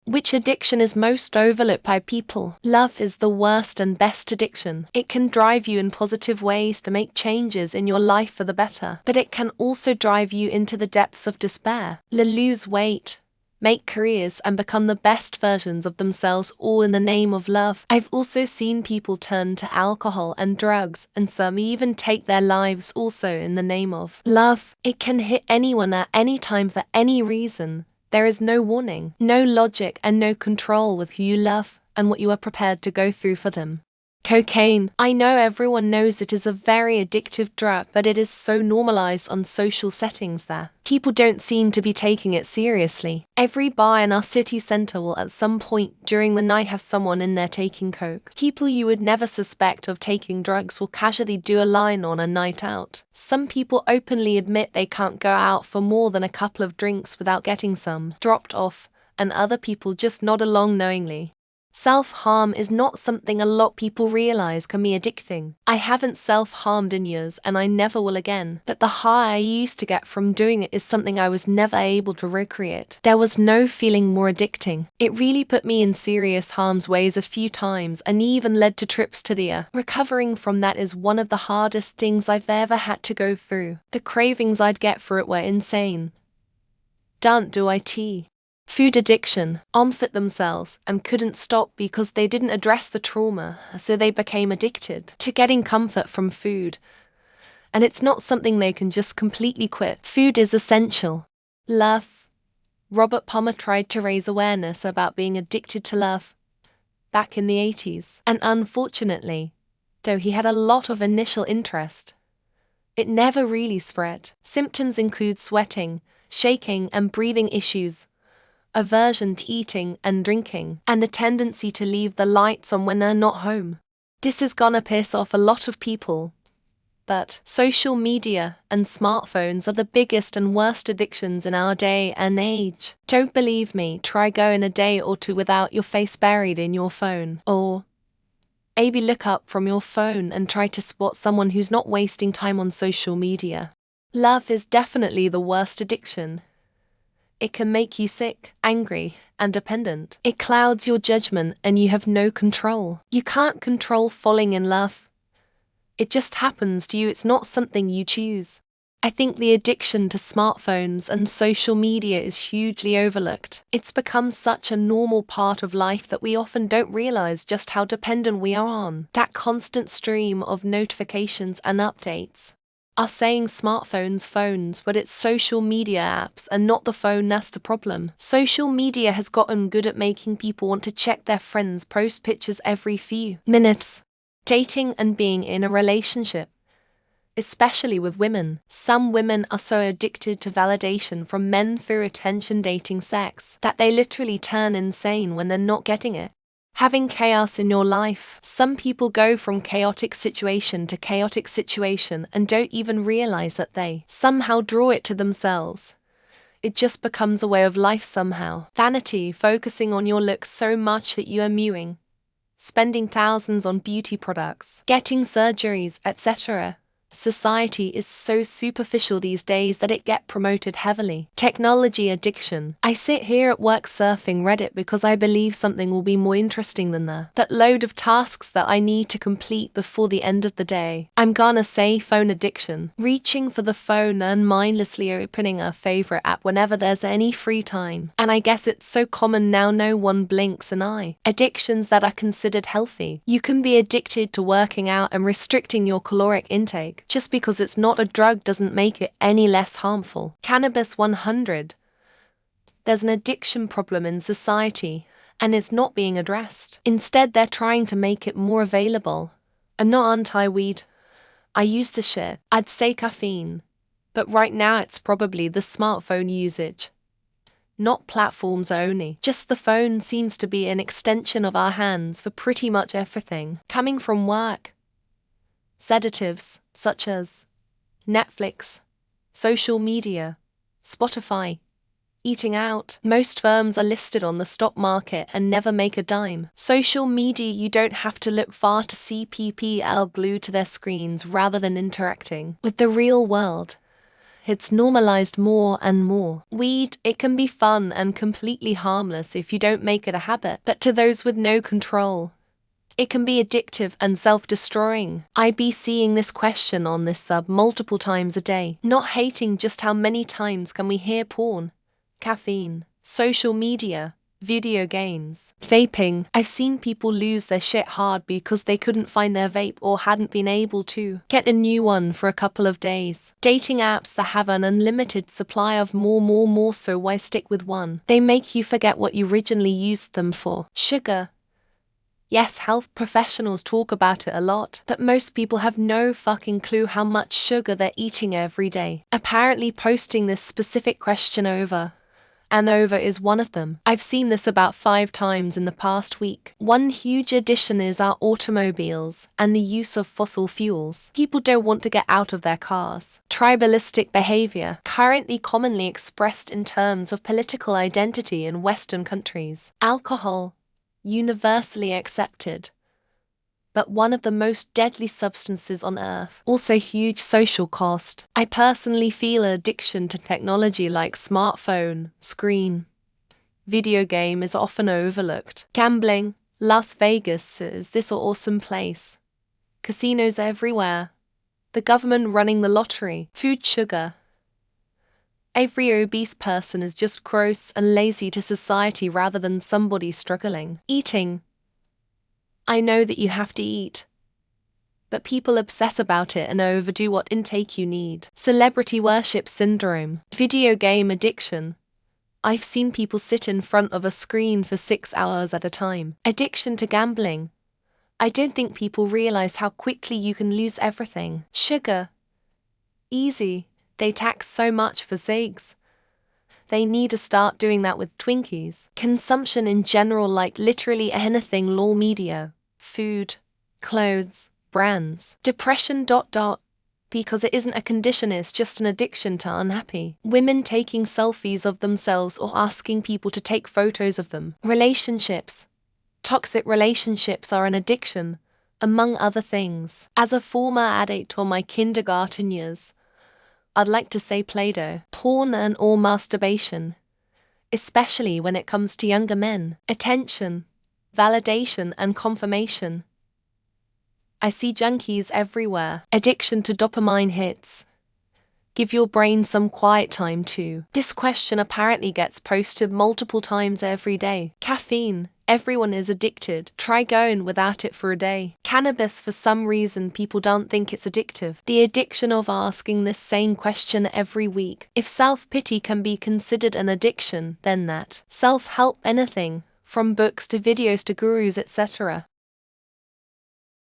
Which addiction is most overlooked by people? Love is the worst and best addiction. It can drive you in positive ways to make changes in your life for the better, but it can also drive you into the depths of despair. Lose weight, make careers, and become the best versions of themselves, all in the name of love. I've also seen people turn to alcohol and drugs, and some even take their lives also in the name of love. It can hit anyone at any time for any reason. There is no warning, no logic, and no control with who you love and what you are prepared to go through for them. Cocaine. I know everyone knows it is a very addictive drug, but it is so normalized on social settings there. People don't seem to be taking it seriously. Every bar in our city center will at some point during the night have someone in there taking coke. People you would never suspect of taking drugs will casually do a line on a night out. Some people openly admit they can't go out for more than a couple of drinks without getting some dropped off, and other people just nod along knowingly. Self-harm is not something a lot people realize can be addicting. I haven't self-harmed in years and I never will again, but the high I used to get from doing it is something I was never able to recreate. There was no feeling more addicting. It really put me in serious harm's ways a few times and even led to trips to the ER. Recovering from that is one of the hardest things I've ever had to go through. The cravings I'd get for it were insane. Don't do it. Food addiction, unfit themselves and couldn't stop because they didn't address the trauma, so they became addicted to getting comfort from food. And it's not something they can just completely quit. Food is essential. Love. Robert Palmer tried to raise awareness about being addicted to love back in the 80s, and unfortunately, though he had a lot of initial interest, it never really spread. Symptoms include sweating, shaking, and breathing issues, aversion to eating and drinking, and a tendency to leave the lights on when they're not home. This is gonna piss off a lot of people, but social media and smartphones are the biggest and worst addictions in our day and age. Don't believe me? Try going a day or two without your face buried in your phone, or maybe look up from your phone and try to spot someone who's not wasting time on social media. Love is definitely the worst addiction. It can make you sick, angry, and dependent. It clouds your judgment and you have no control. You can't control falling in love. It just happens to you. It's not something you choose. I think the addiction to smartphones and social media is hugely overlooked. It's become such a normal part of life that we often don't realize just how dependent we are on that constant stream of notifications and updates. Are saying smartphones, phones, but it's social media apps and not the phone that's the problem. Social media has gotten good at making people want to check their friends' post pictures every few minutes. Dating and being in a relationship, especially with women. Some women are so addicted to validation from men through attention dating sex that they literally turn insane when they're not getting it. Having chaos in your life. Some people go from chaotic situation to chaotic situation and don't even realize that they somehow draw it to themselves. It just becomes a way of life somehow. Vanity, focusing on your looks so much that you are mewing, spending thousands on beauty products, getting surgeries, etc. Society is so superficial these days that it gets promoted heavily. Technology addiction. I sit here at work surfing Reddit because I believe something will be more interesting than that load of tasks that I need to complete before the end of the day. I'm gonna say phone addiction. Reaching for the phone and mindlessly opening a favorite app whenever there's any free time. And I guess it's so common now no one blinks an eye. Addictions that are considered healthy. You can be addicted to working out and restricting your caloric intake. Just because it's not a drug doesn't make it any less harmful. Cannabis 100. There's an addiction problem in society, and it's not being addressed. Instead, they're trying to make it more available. I'm not anti-weed. I use the shit. I'd say caffeine. But right now it's probably the smartphone usage. Not platforms only. Just the phone seems to be an extension of our hands for pretty much everything. Coming from work. Sedatives, such as Netflix, social media, Spotify, eating out. Most firms are listed on the stock market and never make a dime. Social media, you don't have to look far to see people glued to their screens rather than interacting with the real world. It's normalized more and more. Weed, it can be fun and completely harmless if you don't make it a habit, but to those with no control, it can be addictive and self-destroying. I be seeing this question on this sub multiple times a day. Not hating, just how many times can we hear porn, caffeine, social media, video games, vaping. I've seen people lose their shit hard because they couldn't find their vape or hadn't been able to get a new one for a couple of days. Dating apps that have an unlimited supply of more, so why stick with one? They make you forget what you originally used them for. Sugar. Yes, health professionals talk about it a lot, but most people have no fucking clue how much sugar they're eating every day. Apparently posting this specific question over and over is one of them. I've seen this about 5 times in the past week. One huge addition is our automobiles and the use of fossil fuels. People don't want to get out of their cars. Tribalistic behavior, currently commonly expressed in terms of political identity in Western countries. Alcohol, universally accepted, but one of the most deadly substances on earth. Also huge social cost. I personally feel addiction to technology like smartphone, screen, video game is often overlooked. Gambling, Las Vegas is this awesome place. Casinos everywhere. The government running the lottery. Food, sugar. Every obese person is just gross and lazy to society rather than somebody struggling. Eating. I know that you have to eat, but people obsess about it and overdo what intake you need. Celebrity worship syndrome. Video game addiction. I've seen people sit in front of a screen for 6 hours at a time. Addiction to gambling. I don't think people realize how quickly you can lose everything. Sugar. Easy. They tax so much for cigs. They need to start doing that with Twinkies. Consumption in general, like literally anything, lol, media, food, clothes, brands. Depression ... because it isn't a condition, it's just an addiction to unhappy. Women taking selfies of themselves or asking people to take photos of them. Relationships. Toxic relationships are an addiction, among other things. As a former addict or my kindergarten years, I'd like to say Play-Doh. Porn and or masturbation, especially when it comes to younger men. Attention, validation and confirmation. I see junkies everywhere. Addiction to dopamine hits. Give your brain some quiet time too. This question apparently gets posted multiple times every day. Caffeine. Everyone is addicted. Try going without it for a day. Cannabis, for some reason people don't think it's addictive. The addiction of asking this same question every week. If self-pity can be considered an addiction, then that. Self-help, anything, from books to videos to gurus, etc.,